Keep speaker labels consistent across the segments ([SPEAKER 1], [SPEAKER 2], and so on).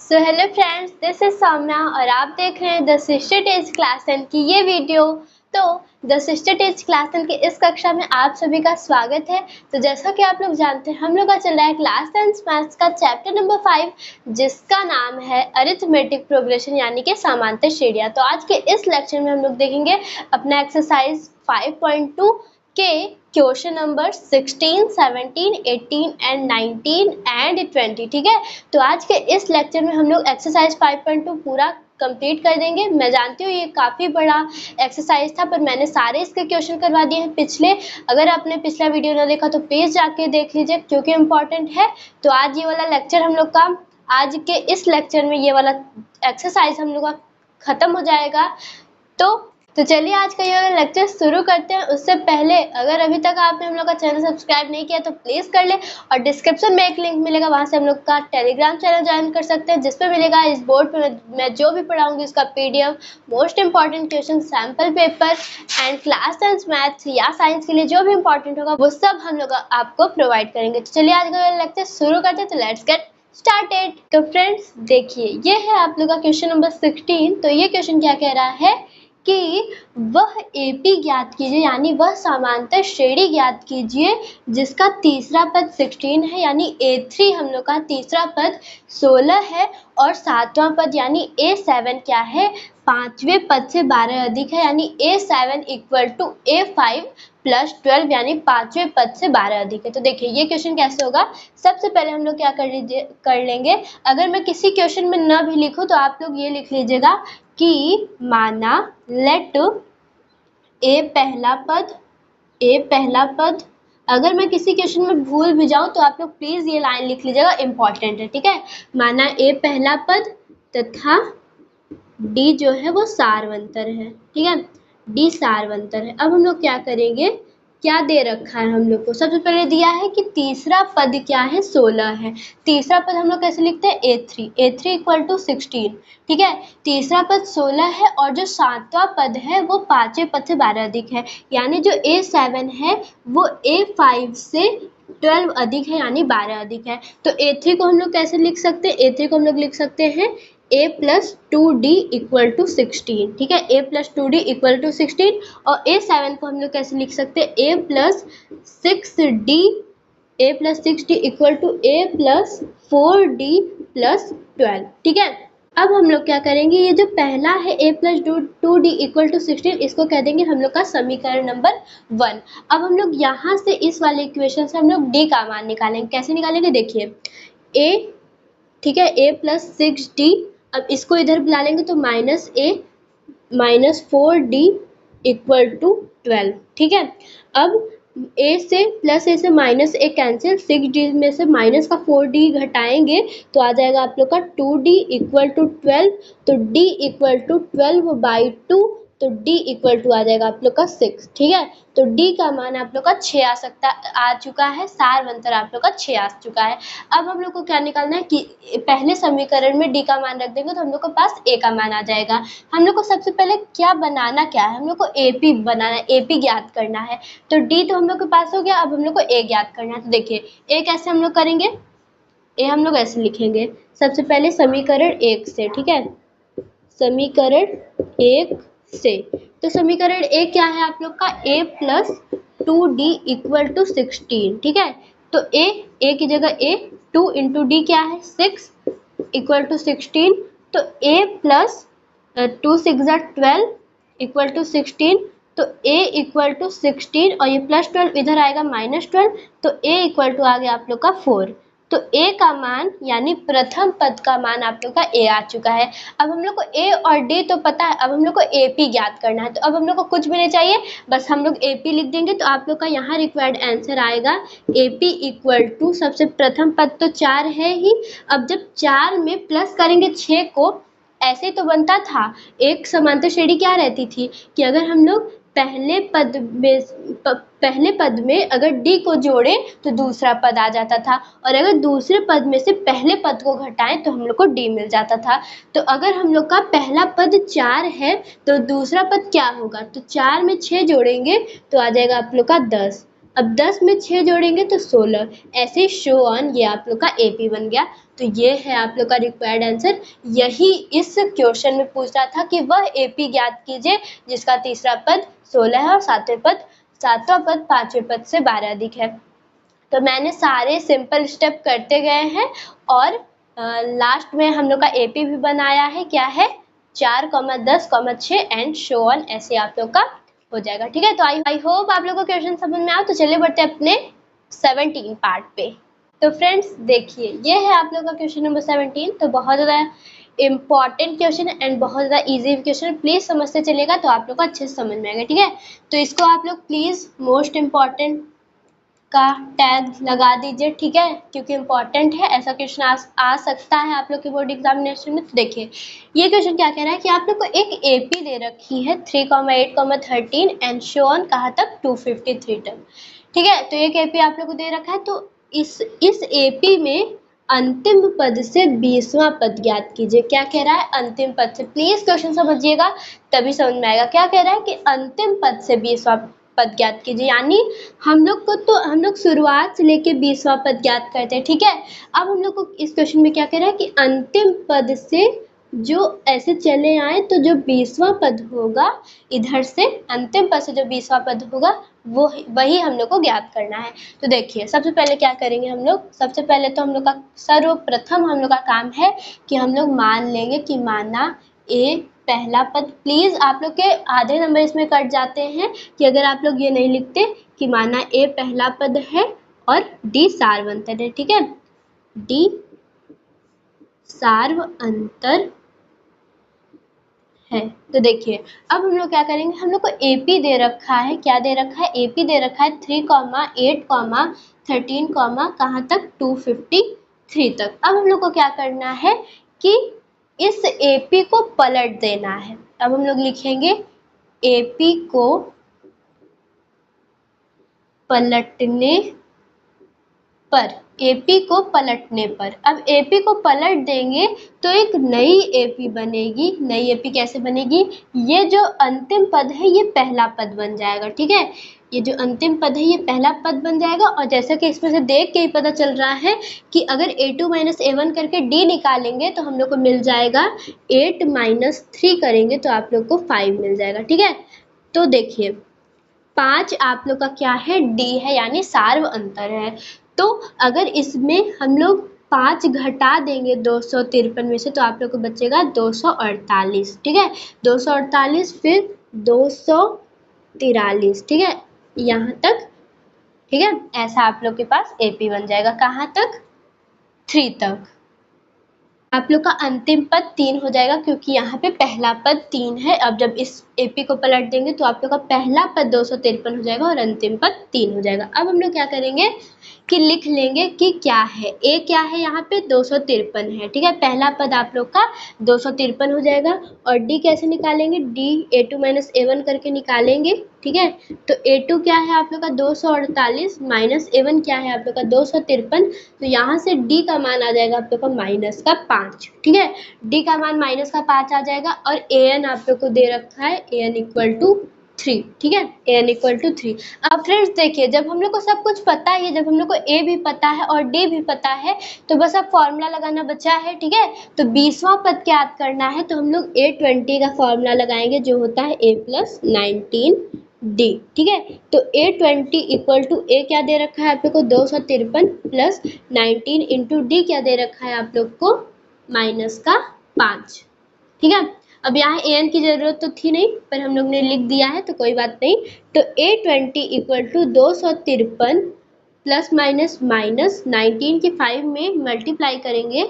[SPEAKER 1] So hello friends, this is Saumya और आप देख रहे हैं द सिस्टर टेज क्लास 10 की ये वीडियो। तो द सिस्टर टेज क्लास 10 की इस कक्षा में आप सभी का स्वागत है। तो जैसा कि आप लोग जानते हैं, हम लोग का चल रहा है क्लास 10 मैथ्स का चैप्टर नंबर 5, जिसका नाम है अरिथमेटिक प्रोग्रेशन यानी कि समांतर श्रेणियां। तो आज के इस लेक्चर में हम लोग देखेंगे अपना एक्सरसाइज 5.2 के क्वेश्चन नंबर 16, 17, 18 एंड 19 एंड 20। ठीक है, तो आज के इस लेक्चर में हम लोग एक्सरसाइज 5.2 पूरा कंप्लीट कर देंगे। मैं जानती हूँ ये काफ़ी बड़ा एक्सरसाइज था, पर मैंने सारे इसके क्वेश्चन करवा दिए हैं पिछले। अगर आपने पिछला वीडियो ना देखा तो प्लीज़ जाके देख लीजिए, क्योंकि इम्पॉर्टेंट है। तो आज ये वाला लेक्चर हम लोग का, आज के इस लेक्चर में ये वाला एक्सरसाइज हम लोग का ख़त्म हो जाएगा। तो चलिए आज का ये लेक्चर शुरू करते हैं। उससे पहले अगर अभी तक आपने हम लोग का चैनल सब्सक्राइब नहीं किया तो प्लीज़ कर ले, और डिस्क्रिप्शन में एक लिंक मिलेगा, वहाँ से हम लोग का टेलीग्राम चैनल ज्वाइन कर सकते हैं, जिस पे मिलेगा इस बोर्ड पे मैं जो भी पढ़ाऊंगी उसका PDF, most important question, sample paper and class 10 maths या साइंस के लिए जो भी इंपॉर्टेंट होगा वो सब हम लोग आपको प्रोवाइड करेंगे। तो चलिए आज का लेक्चर शुरू करते हैं। तो लेट्स गेट स्टार्टेड। तो फ्रेंड्स देखिए, ये है आप लोग का क्वेश्चन नंबर 16। तो ये क्वेश्चन क्या कह रहा है कि वह AP ज्ञात कीजिए, यानी वह समांतर श्रेणी ज्ञात कीजिए जिसका तीसरा पद 16 है, यानी A3 हम लोग का तीसरा पद 16 है, और सातवां पद यानी A7 क्या है, पांचवें पद से 12 अधिक है, यानी A7 equal to A5 plus 12, यानी पांचवें पद से 12 अधिक है। तो देखिए ये क्वेश्चन कैसे होगा। सबसे पहले हम लोग क्या कर लेंगे, अगर मैं किसी क्वेश्चन में न भी लिखूं तो आप लोग ये लिख लीजिएगा कि माना लेट ए पहला पद। अगर मैं किसी क्वेश्चन में भूल भी जाऊं तो आप लोग प्लीज ये लाइन लिख लीजिएगा, इंपॉर्टेंट है। ठीक है, माना ए पहला पद तथा डी जो है वो सारवंतर है। ठीक है, डी सारवंतर है। अब हम लोग क्या करेंगे, क्या दे रखा है हम लोग को, सबसे पहले दिया है कि तीसरा पद क्या है, 16 है। तीसरा पद हम लोग कैसे लिखते हैं, A3 इक्वल टू 16। ठीक है, तीसरा पद 16 है, और जो सातवां पद है वो पांचवें पद से 12 अधिक है, यानी जो A7 है वो A5 से 12 अधिक है, यानी 12 अधिक है। तो A3 को हम लोग कैसे लिख सकते हैं, A3 को हम लोग लिख सकते हैं A plus 2D equal to 16। ठीक है, A plus 2D equal to 16। और A7 को हम लोग कैसे लिख सकते हैं, A plus 6D equal to A plus 4D plus 12। ठीक है, अब हम लोग क्या करेंगे, ये जो पहला है A plus 2D equal to 16, इसको कह देंगे हम लोग का समीकरण नंबर 1। अब हम लोग यहाँ से इस वाले इक्वेशन से हम लोग D का मान निकालेंगे। कैसे निकालेंगे, देखिए A, ठीक है, A प्लस 6D, अब इसको इधर बुला लेंगे तो -A minus 4D equal to 12। ठीक है, अब A से प्लस A से -A कैंसिल, 6D में से माइनस का 4D घटाएंगे तो आ जाएगा आप लोग का 2D इक्वल टू 12। तो D इक्वल टू 12/2, तो D इक्वल टू आ जाएगा आप लोग का 6। ठीक है, तो D का मान आप लोग का 6 आ चुका है, सारवंतर आप लोग का 6 आ चुका है। अब हम लोग को क्या निकालना है कि पहले समीकरण में D का मान रख देंगे तो हम लोग के पास A का मान आ जाएगा। हम लोग को सबसे पहले क्या बनाना, क्या है, हम लोग को AP बनाना है, AP ज्ञात करना है। तो D तो हम लोग के पास हो गया, अब हम लोग को A ज्ञात करना है। तो देखिए A कैसे हम लोग करेंगे, A हम लोग ऐसे लिखेंगे, सबसे पहले समीकरण 1 से। ठीक है, समीकरण 1 से, तो समीकरण 1 क्या है आप लोग का, A plus 2D equal to 16। ठीक है, तो A की जगह A, 2 इंटू D क्या है 6 इक्वल टू 16। तो A प्लस 2 6 12 इक्वल टू 16। तो A इक्वल टू 16 और ये प्लस 12 इधर आएगा -12, तो A इक्वल टू आ गया आप लोग का 4। तो A का मान यानी प्रथम पद का मान आप लोग का A आ चुका है। अब हम लोग को A और D तो पता है, अब हम लोग को AP ज्ञात करना है। तो अब हम लोग को कुछ भी नहीं चाहिए, बस हम लोग AP लिख देंगे तो आप लोग का यहाँ रिक्वायर्ड आंसर आएगा AP इक्वल टू, सबसे प्रथम पद तो 4 है ही, अब जब 4 में प्लस करेंगे 6 को, ऐसे तो बनता था। एक समांतर श्रेणी क्या रहती थी कि अगर हम लोग पहले पद में अगर D को जोड़े तो दूसरा पद आ जाता था, और अगर दूसरे पद में से पहले पद को घटाएं तो हम लोग को D मिल जाता था। तो अगर हम लोग का पहला पद 4 है तो दूसरा पद क्या होगा, तो 4 में 6 जोड़ेंगे तो आ जाएगा आप लोग का 10। अब 10 में 6 जोड़ेंगे तो 16, ऐसे शो ऑन। ये आप लोग का AP बन गया। तो ये है आप लोग का रिक्वायर्ड आंसर। यही इस क्वेश्चन में पूछ रहा था कि वह AP ज्ञात कीजिए जिसका तीसरा पद 16 है और सातवां पद पांचवें पद से 12 अधिक है। तो मैंने सारे सिंपल स्टेप करते गए हैं और लास्ट में हम लोग का AP भी बनाया है। क्या है? 4, 10, 6 एंड शो ऑन, ऐसे आप लोग का हो जाएगा। ठीक है, तो आई होप आप लोग को क्वेश्चन समझ में आया। तो चलिए बढ़ते हैं अपने 17 पार्ट पे। तो फ्रेंड्स देखिए, ये है आप लोग का क्वेश्चन नंबर 17। तो बहुत ज़्यादा इम्पॉर्टेंट क्वेश्चन एंड बहुत ज़्यादा इजी क्वेश्चन, प्लीज़ समझते चलेगा तो आप लोग को अच्छे से समझ में आएगा। ठीक है, तो इसको आप लोग प्लीज़ मोस्ट इम्पॉर्टेंट का टैग लगा दीजिए। ठीक है, क्योंकि इम्पॉर्टेंट है, ऐसा क्वेश्चन आ सकता है आप लोग के बोर्ड एग्जामिनेशन में। तो देखिए ये क्वेश्चन क्या कह रहा है कि आप लोग को एक AP दे रखी है 3, 8, 13 एंड शो ऑन कहाँ तक 253 तक। ठीक है, तो एक AP आप लोग को दे रखा है। तो इस AP में अंतिम पद से 20वां पद ज्ञात कीजिए। क्या कह रहा है? अंतिम पद से। प्लीज क्वेश्चन समझिएगा तभी समझ में आएगा। क्या कह रहा है कि अंतिम पद से 20वां पद ज्ञात कीजिए, यानी हम लोग शुरुआत से लेके 20वां पद ज्ञात करते हैं। ठीक है, अब हम लोग को इस क्वेश्चन में क्या कह रहा है कि अंतिम पद से जो ऐसे चले आए तो जो 20वां पद होगा, इधर से अंतिम पद से जो 20वां पद होगा वो वही हम लोग को ज्ञात करना है। तो देखिए सबसे पहले क्या करेंगे हम लोग, सबसे पहले तो हम लोग का सर्वप्रथम हम लोग का काम है कि हम लोग मान लेंगे कि माना A पहला पद। प्लीज आप लोग के आधे नंबर इसमें कट जाते हैं कि अगर आप लोग ये नहीं लिखते कि माना A पहला पद है और D सार्वंतर है। ठीक है, D सार्वंतर है। तो देखिए अब हम लोग क्या करेंगे, हम लोग को AP दे रखा है। क्या दे रखा है? AP दे रखा है 3, 8, 13, कहाँ तक 253 तक। अब हम लोग को क्या करना है कि इस AP को पलट देना है। अब हम लोग लिखेंगे AP को पलटने पर, AP को पलटने पर। अब AP को पलट देंगे तो एक नई AP बनेगी। नई AP कैसे बनेगी? ये जो अंतिम पद है ये पहला पद बन जाएगा। ठीक है, ये जो अंतिम पद है ये पहला पद बन जाएगा। और जैसा कि इसमें से देख के ही पता चल रहा है कि अगर A2 - A1 करके D निकालेंगे तो हम लोग को मिल जाएगा 8 - 3 करेंगे तो आप लोग को 5 मिल जाएगा। ठीक है, तो देखिए 5 आप लोग का क्या है? D है, यानी सार्व अंतर है। तो अगर इसमें हम लोग 5 घटा देंगे 253 में से तो आप लोग को बचेगा 248। ठीक है, 248 फिर 243। ठीक है, यहाँ तक। ठीक है, ऐसा आप लोग के पास AP बन जाएगा। कहाँ तक? 3 तक। आप लोग का अंतिम पद 3 हो जाएगा क्योंकि यहाँ पे पहला पद 3 है। अब जब इस AP को पलट देंगे तो आप लोग का पहला पद 253 हो जाएगा और अंतिम पद 3 हो जाएगा। अब हम लोग क्या करेंगे कि लिख लेंगे कि क्या है A, क्या है यहाँ पे 253 है। ठीक है, पहला पद आप लोग का 253 हो जाएगा। और D कैसे निकालेंगे? D A2 - A1 करके निकालेंगे। ठीक है, तो A2 क्या है आप लोग का 248 माइनस A1 क्या है आप लोग का 253। तो यहाँ से D का मान आ जाएगा आप लोग का -5। ठीक है, D का मान -5 आ जाएगा। और AN आप लोग को दे रखा है AN = 3। ठीक है, AN = 3। अब फ्रेंड्स देखिए, जब हम लोग को सब कुछ पता है, जब हम लोग को A भी पता है और D भी पता है तो बस अब फॉर्मूला लगाना बचा है। ठीक है, तो 20वां पद याद करना है तो हम लोग A20 का फॉर्मूला लगाएंगे जो होता है A + 19D। ठीक है, तो A20 = A क्या दे रखा है आप लोग को 253 प्लस 19 इंटू D क्या दे रखा है आप लोग को -5। ठीक है, अब यहाँ AN की जरूरत तो थी नहीं पर हम लोग ने लिख दिया है तो कोई बात नहीं। तो A20 = 253 प्लस माइनस 19 के 5 में मल्टीप्लाई करेंगे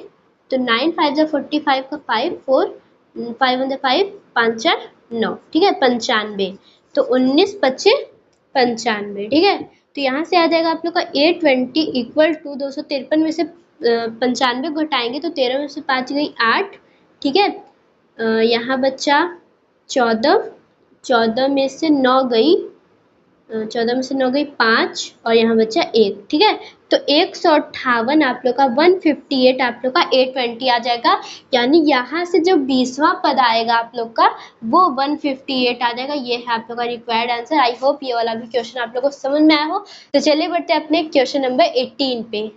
[SPEAKER 1] तो 9 × 5 = 45 का 5 4 5 × 5 5 4 9। ठीक है, 95। तो 19 × 5 = 95। ठीक है, तो यहाँ से आ जाएगा आप लोग का A20 = 253 में से 95 घटाएंगे तो 13 में से 5 गई 8। ठीक है, यहाँ बचा 14 में से 9 गई 14 में से 9 गई 5 और यहाँ बचा 1, ठीक है। तो 158 आप लोग का 158 आप लोग का 820 आ जाएगा, यानी यहाँ से जो 20वां पद आएगा आप लोग का वो 158 आ जाएगा। ये है आप लोग का रिक्वायर्ड आंसर। आई होप ये वाला भी क्वेश्चन आप लोग को समझ में आया हो। तो चलिए बढ़ते हैं अपने क्वेश्चन नंबर 18 पे।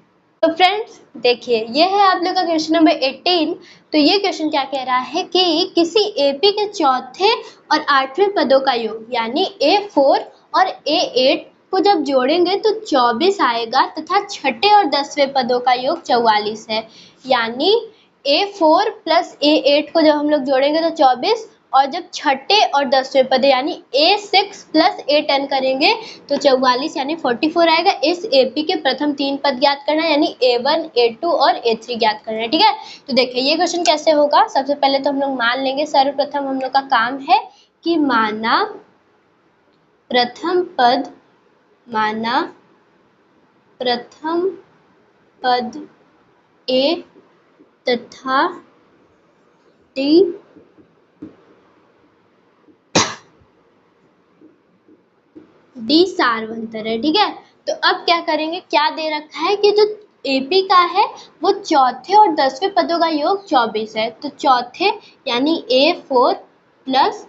[SPEAKER 1] तो फ्रेंड्स देखिए, ये है आप लोग का क्वेश्चन नंबर 18। तो ये क्वेश्चन क्या कह रहा है कि किसी एपी के चौथे और 8वें पदों का योग यानी A4 और A8 को जब जोड़ेंगे तो 24 आएगा तथा छठे और 10वें पदों का योग 44 है। यानी A4 प्लस A8 को जब हम लोग जोड़ेंगे तो 24, और जब छठे और 10वें पद यानी A6 प्लस A10 करेंगे तो 44 यानी 44 आएगा। इस AP के प्रथम 3 पद ज्ञात करना है, यानी A1, A2 और A3 ज्ञात करना है, ठीक है। तो देखिए ये क्वेश्चन कैसे होगा। सबसे पहले तो हम लोग मान लेंगे, सर्वप्रथम हम लोग का काम है कि माना प्रथम पद A तथा D सार्वंतर है, ठीक है। तो अब क्या करेंगे, क्या दे रखा है कि जो AP का है वो चौथे और 10वें पदों का योग 24 है। तो चौथे यानी A4 प्लस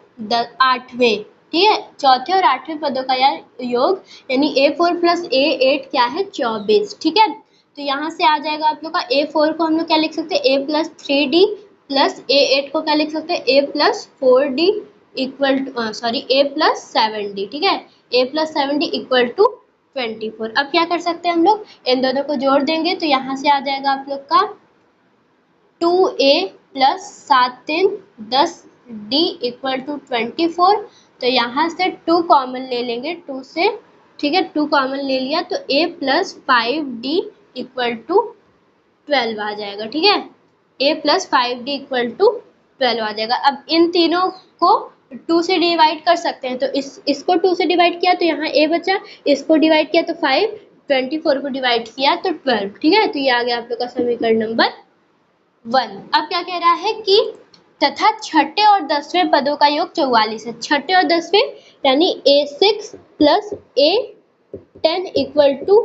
[SPEAKER 1] 8वें, ठीक है, चौथे और 8वें पदों का योग यानी A4 प्लस A8 क्या है 24, ठीक है। तो यहाँ से आ जाएगा आप लोग का A4 को हम लोग क्या लिख सकते हैं A plus 3D plus A8 को क्या लिख सकते हैं A plus 4D equal to A plus 7D, ठीक है। A plus 7D equal to 24। अब क्या कर सकते हैं हम लोग, इन दोनों को जोड़ देंगे तो यहाँ से आ जाएगा आप लोग का 2A plus 7 3 10D equal to 24। तो यहाँ से 2 कॉमन ले लेंगे 2 से, ठीक है, 2 कॉमन ले लिया तो A plus 5D equal to 12 आ जाएगा, ठीक है। A plus 5D equal to 12 आ जाएगा। अब इन तीनों को 2 से डिवाइड कर सकते हैं, तो इसको 2 से डिवाइड किया तो यहाँ A बचा, इसको डिवाइड किया तो 5, 24 को डिवाइड किया तो 12, ठीक है। तो ये आ गया आप लोग का समीकरण नंबर 1। अब क्या कह रहा है कि तथा छठे और 10वें पदों का योग 44 है। छठे और 10वें यानी A6 plus A10 equal to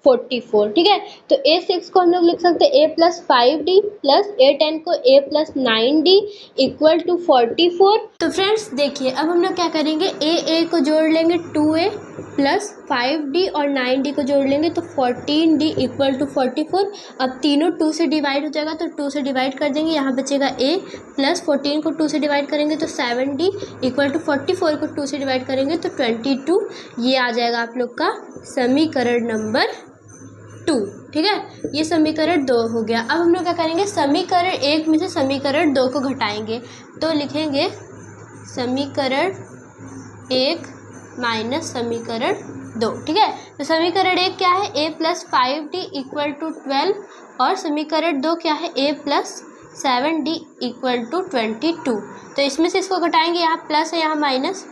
[SPEAKER 1] 44, ठीक है। तो A6 को हम लोग लिख सकते हैं A plus 5D plus A10 को A plus 9D equal to 44। तो फ्रेंड्स देखिए, अब हम लोग क्या करेंगे, A को जोड़ लेंगे 2A प्लस 5D और 9D को जोड़ लेंगे तो 14D इक्वल टू 44। अब तीनों 2 से डिवाइड हो जाएगा तो 2 से डिवाइड कर देंगे, यहाँ बचेगा A प्लस 14 को 2 से डिवाइड करेंगे तो 7D इक्वल टू 44 को 2 से डिवाइड करेंगे तो 22। ये आ जाएगा आप लोग का समीकरण नंबर 2, ठीक है। ये समीकरण 2 हो गया। अब हम लोग क्या करेंगे, समीकरण 1 में से समीकरण 2 को घटाएंगे तो लिखेंगे समीकरण 1 माइनस समीकरण 2, ठीक है। तो समीकरण 1 क्या है A plus 5D equal to 12 और समीकरण 2 क्या है A plus 7D equal to 22। तो इसमें से इसको घटाएंगे, यहाँ प्लस है यहाँ माइनस,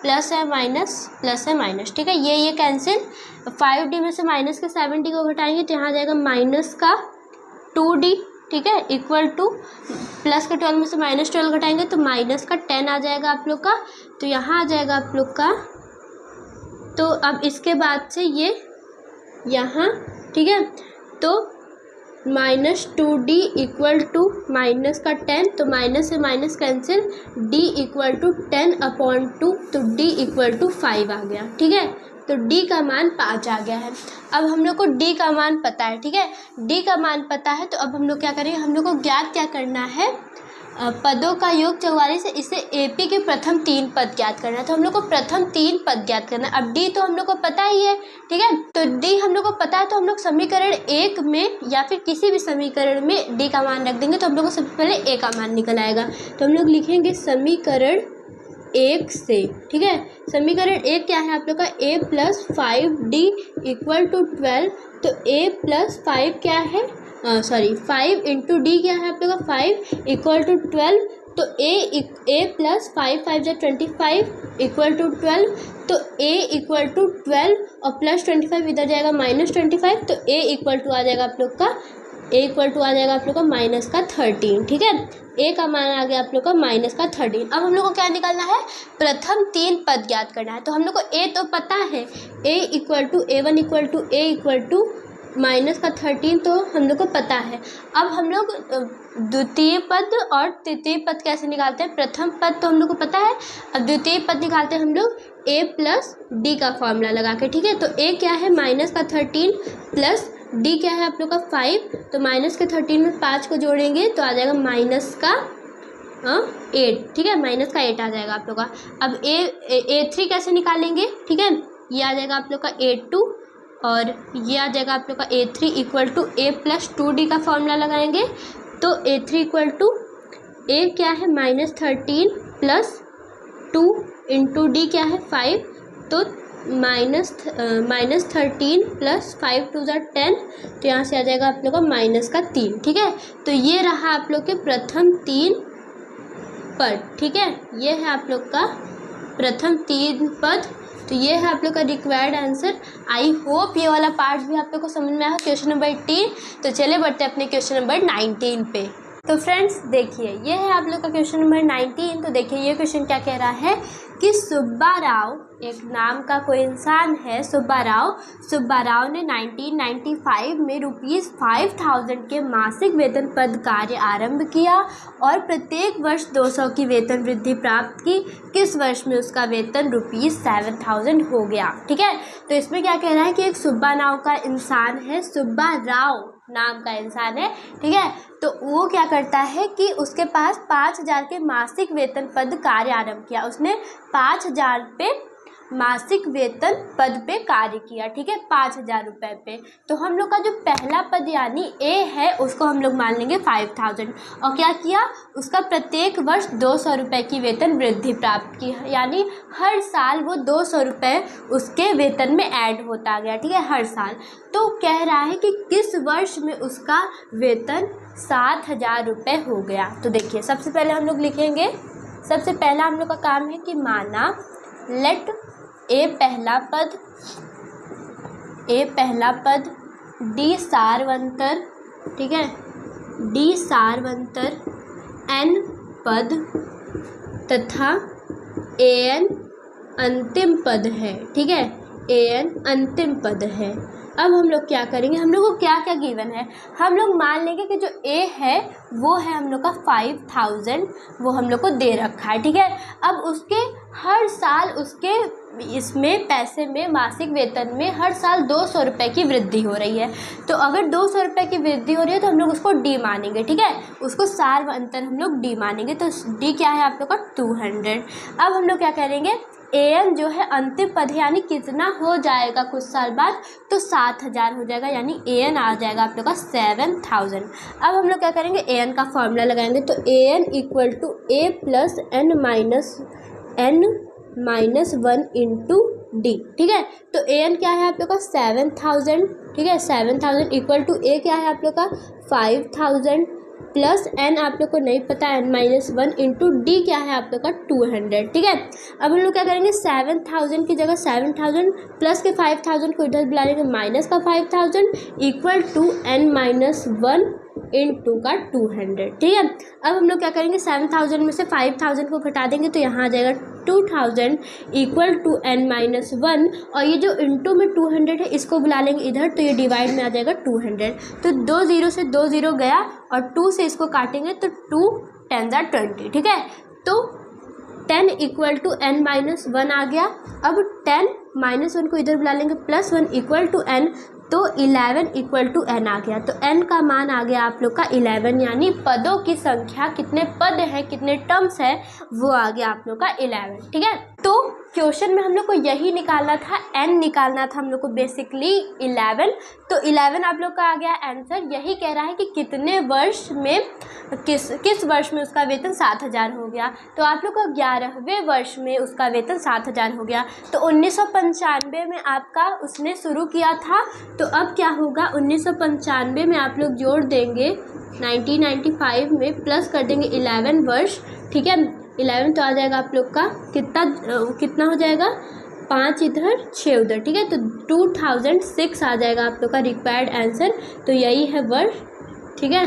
[SPEAKER 1] प्लस है माइनस, प्लस है माइनस, ठीक है। ये कैंसिल, 5D में से माइनस के 7D को घटाएंगे तो यहाँ आ जाएगा माइनस का 2D, ठीक है, इक्वल टू प्लस का 12 में से माइनस 12 घटाएंगे तो माइनस का 10 आ जाएगा आप लोग का। तो यहाँ आ जाएगा आप लोग का, तो अब इसके बाद से ये यहाँ, ठीक है, तो minus 2D equal to minus का 10, तो माइनस से minus cancel, D equal to 10/2, तो D इक्वल टू 5 आ गया, ठीक है। तो D का मान 5 आ गया है। अब हम लोग को D का मान पता है, ठीक है, D का मान पता है। तो अब हम लोग क्या करेंगे, हम लोग को ज्ञात क्या करना है, पदों का योग 44 है, इसे AP के प्रथम 3 पद ज्ञात करना है। तो हम लोग को प्रथम 3 पद ज्ञात करना है। अब D तो हम लोग को पता ही है, ठीक है। तो D हम लोग को पता है तो हम लोग समीकरण 1 में या फिर किसी भी समीकरण में D का मान रख देंगे तो हम लोग को सबसे पहले A का मान निकल आएगा। तो हम लोग लिखेंगे समीकरण 1 से, ठीक है। समीकरण 1 क्या है आप लोग का A plus 5D equal to 12। तो A प्लस 5 क्या है, 5 इंटू D क्या है आप लोग का 5 इक्वल टू 12। तो A प्लस 5 5 जा 25 इक्वल टू 12। तो A इक्वल टू 12 और प्लस 25 इधर जाएगा माइनस 25, तो A इक्वल टू आ जाएगा आप लोग का ए इक्वल टू आ जाएगा आप लोग का -13, ठीक है। ए का मान आ गया आप लोग का -13। अब हम लोग को क्या निकालना है, प्रथम 3 पद ज्ञात करना है। तो हम लोग को ए तो पता है, A equal to A1 equal to A equal to -13 तो हम लोग को पता है। अब हम लोग द्वितीय पद और तृतीय पद कैसे निकालते हैं, प्रथम पद तो हम लोग को पता है, अब द्वितीय पद निकालते हैं हम लोग a प्लस डी का फॉर्मूला लगा के, ठीक है। तो a क्या है -13 प्लस d क्या है आप लोग का 5, तो -13 में 5 को जोड़ेंगे तो आ जाएगा -8, ठीक है, -8 आ जाएगा आप लोग का। अब a3 कैसे निकालेंगे, ठीक है, ये आ जाएगा आप लोग का A2 और ये आ जाएगा आप लोग का A3 equal to a plus 2d का फॉर्मूला लगाएंगे। तो A3 इक्वल टू a क्या है -13 प्लस 2 इंटू डी क्या है 5, तो -13 प्लस 5 2 ज़ा 10, तो यहाँ से आ जाएगा आप लोग का -3, ठीक है। तो ये रहा आप लोग के प्रथम 3 पद, ठीक है, ये है आप लोग का प्रथम 3 पद। तो ये है आप लोग का रिक्वायर्ड आंसर। आई होप ये वाला पार्ट भी आप लोग को समझ में आया, क्वेश्चन नंबर 18। तो चले बढ़ते हैं अपने क्वेश्चन नंबर 19 पे। तो फ्रेंड्स देखिए, ये है आप लोग का क्वेश्चन नंबर 19। तो देखिए ये क्वेश्चन क्या कह रहा है कि सुब्बा राव, एक नाम का कोई इंसान है सुब्बा राव ने 1995 में ₹5000 के मासिक वेतन पद कार्य आरंभ किया और प्रत्येक वर्ष 200 की वेतन वृद्धि प्राप्त की। किस वर्ष में उसका वेतन ₹7000 हो गया, ठीक है। तो इसमें क्या कह रहा है कि एक सुब्बा नाम का इंसान है, सुब्बा राव नाम का इंसान है, ठीक है। तो वो क्या करता है कि उसके पास 5000 के मासिक वेतन पद कार्य आरंभ किया। उसने 5000 पे मासिक वेतन पद पे कार्य किया, ठीक है, 5000 रुपये पे। तो हम लोग का जो पहला पद यानी ए है उसको हम लोग मान लेंगे 5000 और क्या किया, उसका प्रत्येक वर्ष 200 रुपये की वेतन वृद्धि प्राप्त की, यानी हर साल वो 200 रुपये उसके वेतन में ऐड होता गया, ठीक है, हर साल। तो कह रहा है कि किस वर्ष में उसका वेतन 7000 रुपये हो गया। तो देखिए सबसे पहले हम लोग लिखेंगे, सबसे पहला हम लोग का काम है कि माना लेट ए पहला पद डी सारवंतर, ठीक है, डी सारवंतर एन पद तथा एन अंतिम पद है, ठीक है, एन अंतिम पद है। अब हम लोग क्या करेंगे, हम लोग को क्या क्या गिवन है, हम लोग मान लेंगे कि जो ए है वो है हम लोग का 5000, वो हम लोग को दे रखा है, ठीक है। अब उसके हर साल उसके इसमें पैसे में मासिक वेतन में हर साल 200 रुपये की वृद्धि हो रही है। तो अगर 200 रुपये की वृद्धि हो रही है तो हम लोग उसको डी मानेंगे, ठीक है, उसको सारवंतर हम लोग डी मानेंगे। तो डी क्या है आप लोग का 200। अब हम लोग क्या करेंगे, एन जो है अंतिम पद है, यानी कितना हो जाएगा कुछ साल बाद, तो 7000 हो जाएगा, यानी एन आ जाएगा आप लोग का 7000। अब हम लोग क्या करेंगे, एन का फॉर्मूला लगाएंगे। तो n equal to a plus n minus 1 into d, ठीक है। तो एन क्या है आप लोग का 7000, ठीक है, 7000 इक्वल टू ए क्या है आप लोग का 5000 प्लस एन आप लोग को नहीं पता n-1 इंटू डी क्या है आप लोग का 200, ठीक है। अब हम लोग क्या करेंगे, 7000 की जगह 7000 प्लस के 5000 को इधर बुला लेंगे माइनस का 5000 इक्वल टू n-1 इंटू का 200, ठीक है। अब हम लोग क्या करेंगे, 7000 में से 5000 को घटा देंगे तो यहाँ आ जाएगा 2000 इक्वल टू n-1, और ये जो इंटू में 200 है इसको बुला लेंगे इधर, तो ये डिवाइड में आ जाएगा 200। तो 2 0 से 2 0 गया और 2 से इसको काटेंगे तो 2 10 20, ठीक है। तो 10 इक्वल टू n-1 आ गया। अब 10 -1 को इधर बुला लेंगे प्लस 1 इक्वल टू n, तो 11 इक्वल टू n आ गया। तो n का मान आ गया आप लोग का 11, यानी पदों की संख्या, कितने पद है कितने टर्म्स है वो आ गया आप लोग का 11, ठीक है। तो क्वेश्चन में हम लोग को यही निकालना था, n निकालना था हम लोग को बेसिकली 11। तो 11 आप लोग का आ गया आंसर। यही कह रहा है कि कितने वर्ष में किस वर्ष में उसका वेतन 7000 हो गया। तो आप लोग का 11वें वर्ष में उसका वेतन 7000 हो गया। तो 1995 में आपका उसने शुरू किया था, तो अब क्या होगा, 1995 में आप लोग जोड़ देंगे 1995 में प्लस कर देंगे 11 वर्ष, ठीक है। 11 तो आ जाएगा आप लोग का कितना हो जाएगा, 5 इधर 6 उधर, ठीक है। तो 2006 आ जाएगा आप लोग का रिक्वायर्ड आंसर। तो यही है वर्ष ठीक है,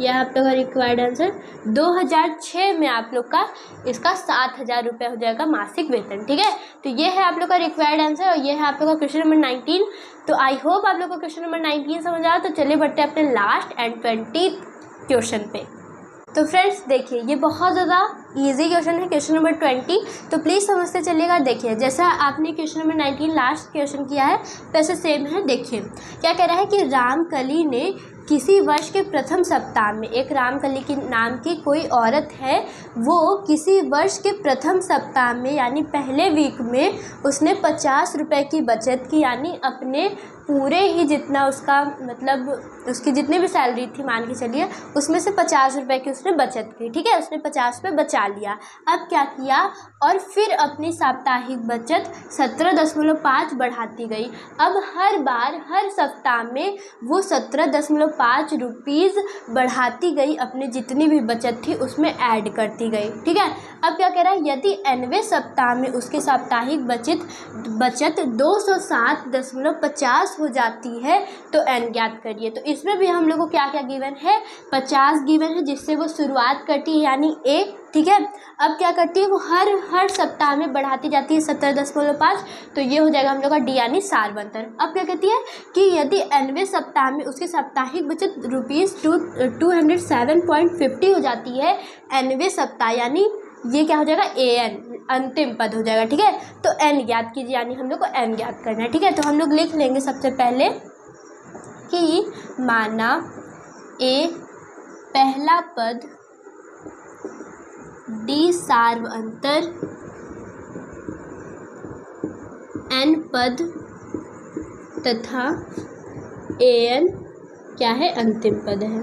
[SPEAKER 1] यह आप लोग का रिक्वायर्ड आंसर। 2006 में आप लोग का इसका 7,000 रुपये हो जाएगा मासिक वेतन। ठीक है, तो ये है आप लोग का रिक्वायर्ड आंसर और ये है आप लोग का क्वेश्चन नंबर 19। तो आई होप आप लोग को क्वेश्चन नंबर 19 समझ आ रहा। तो चलिए बढ़ते हैं अपने लास्ट एंड 20 क्वेश्चन पे। तो फ्रेंड्स देखिए, ये बहुत ज़्यादा इजी क्वेश्चन है, क्वेश्चन नंबर 20। तो प्लीज़ समझते चलिएगा। देखिए, जैसा आपने क्वेश्चन नंबर 19 लास्ट क्वेश्चन किया है वैसे सेम है। देखिए क्या कह रहा है कि रामकली ने किसी वर्ष के प्रथम सप्ताह में, एक रामकली की नाम की कोई औरत है, वो किसी वर्ष के प्रथम सप्ताह में यानी पहले वीक में उसने 50 रुपये की बचत की, यानी अपने पूरे ही जितना उसका मतलब उसकी जितनी भी सैलरी थी मान के चलिए, उसमें से 50 रुपये की उसने बचत की। ठीक है, उसने 50 रुपये बचा लिया। अब क्या किया, और फिर अपनी साप्ताहिक बचत 17.5 बढ़ाती गई। अब हर बार हर सप्ताह में वो 17.5 रुपीज़ बढ़ाती गई, अपनी जितनी भी बचत थी उसमें ऐड करती गई। ठीक है, अब क्या कह रहा है, यदि nवें सप्ताह में उसकी साप्ताहिक बचत 207.50 हो जाती है तो n ज्ञात करिए। तो इसमें भी हम लोग को क्या क्या गिवन है, 50 गिवन है, जिससे वो शुरुआत करती है यानी a। ठीक है, अब क्या करती है, वो हर सप्ताह में बढ़ाती जाती है 17.5। तो ये हो जाएगा हम लोग का डी यानी सारवंतर। अब क्या कहती है कि यदि nवें सप्ताह में उसकी साप्ताहिक बचत ₹207.50 हो जाती है nवें सप्ताह, यानी ये क्या हो जाएगा, an अंतिम पद हो जाएगा। ठीक है, तो n ज्ञात कीजिए, यानी हम लोग को n ज्ञात करना है। ठीक है, तो हम लोग लिख लेंगे सबसे पहले कि माना a पहला पद, d सार्वअंतर, n पद तथा an क्या है, अंतिम पद है,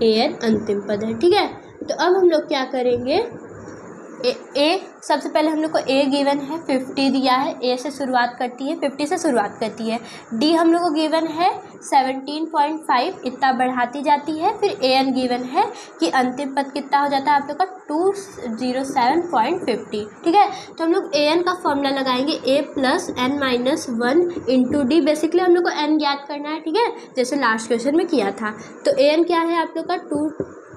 [SPEAKER 1] an अंतिम पद है। ठीक है, तो अब हम लोग क्या करेंगे, ए सबसे पहले हम लोग को ए गिवन है 50 दिया है, ए से शुरुआत करती है, 50 से शुरुआत करती है। डी हम लोग को गिवन है 17.5, इतना बढ़ाती जाती है। फिर ए एन गिवन है कि अंतिम पद कितना हो जाता है आप लोग का 207.50। ठीक है, तो हम लोग ए एन का फॉर्मूला लगाएंगे, A plus N minus 1 into D. Basically हम लोग को एन ज्ञात करना है। ठीक है, जैसे लास्ट क्वेश्चन में किया था। तो ए एन क्या है आप लोग का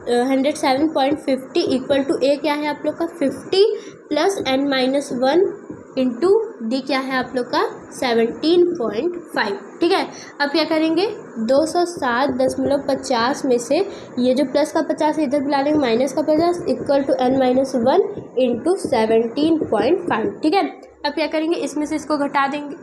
[SPEAKER 1] 207.50 इक्वल टू ए क्या है आप लोग का 50 plus N minus 1 into d क्या है आप लोग का 17.5। ठीक है, अब क्या करेंगे, 207.50 में से ये जो प्लस का 50 इधर बुला लेंगे, माइनस का 50 equal to n minus 1 into 17.5। ठीक है, अब क्या करेंगे, इसमें से इसको घटा देंगे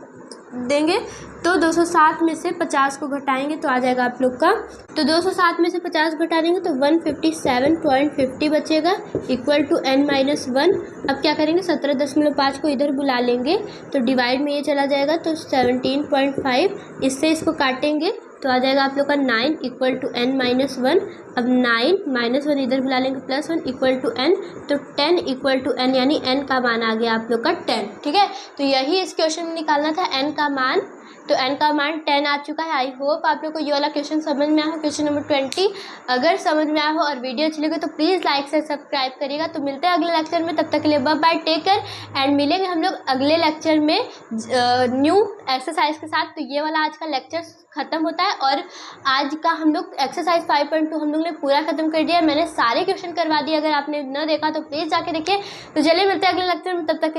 [SPEAKER 1] तो 207 में से 50 को घटाएंगे तो आ जाएगा आप लोग का, तो 207 में से 50 घटा देंगे तो 157.50 बचेगा इक्वल टू n माइनस 1। अब क्या करेंगे, 17.5 को इधर बुला लेंगे तो डिवाइड में ये चला जाएगा तो 17.5, इससे इसको काटेंगे तो आ जाएगा आप लोग का 9 इक्वल टू n माइनस 1। अब 9 माइनस 1 इधर बुला लेंगे प्लस 1 इक्वल टू n, तो 10 इक्वल टू n, यानी n का मान आ गया आप लोग का 10। ठीक है, तो यही इस क्वेश्चन में निकालना था, n का मान। तो n का मान 10 आ चुका है। आई होप आप लोग को ये वाला क्वेश्चन समझ में आया हो, क्वेश्चन नंबर 20। अगर समझ में आया हो और वीडियो अच्छी लगे तो प्लीज़ लाइक से सब्सक्राइब करिएगा। तो मिलते हैं अगले लेक्चर में, तब तक के लिए bye bye, take care and मिलेंगे हम लोग अगले लेक्चर में न्यू एक्सरसाइज के साथ। तो ये वाला आज का लेक्चर ख़त्म होता है और आज का हम लोग एक्सरसाइज 5.2 हम लोग ने पूरा ख़त्म कर दिया है। मैंने सारे क्वेश्चन करवा दिए, अगर आपने न देखा तो प्लीज़ जाके देखिए। तो चलिए मिलते हैं अगले लेक्चर में, तब तक के लिए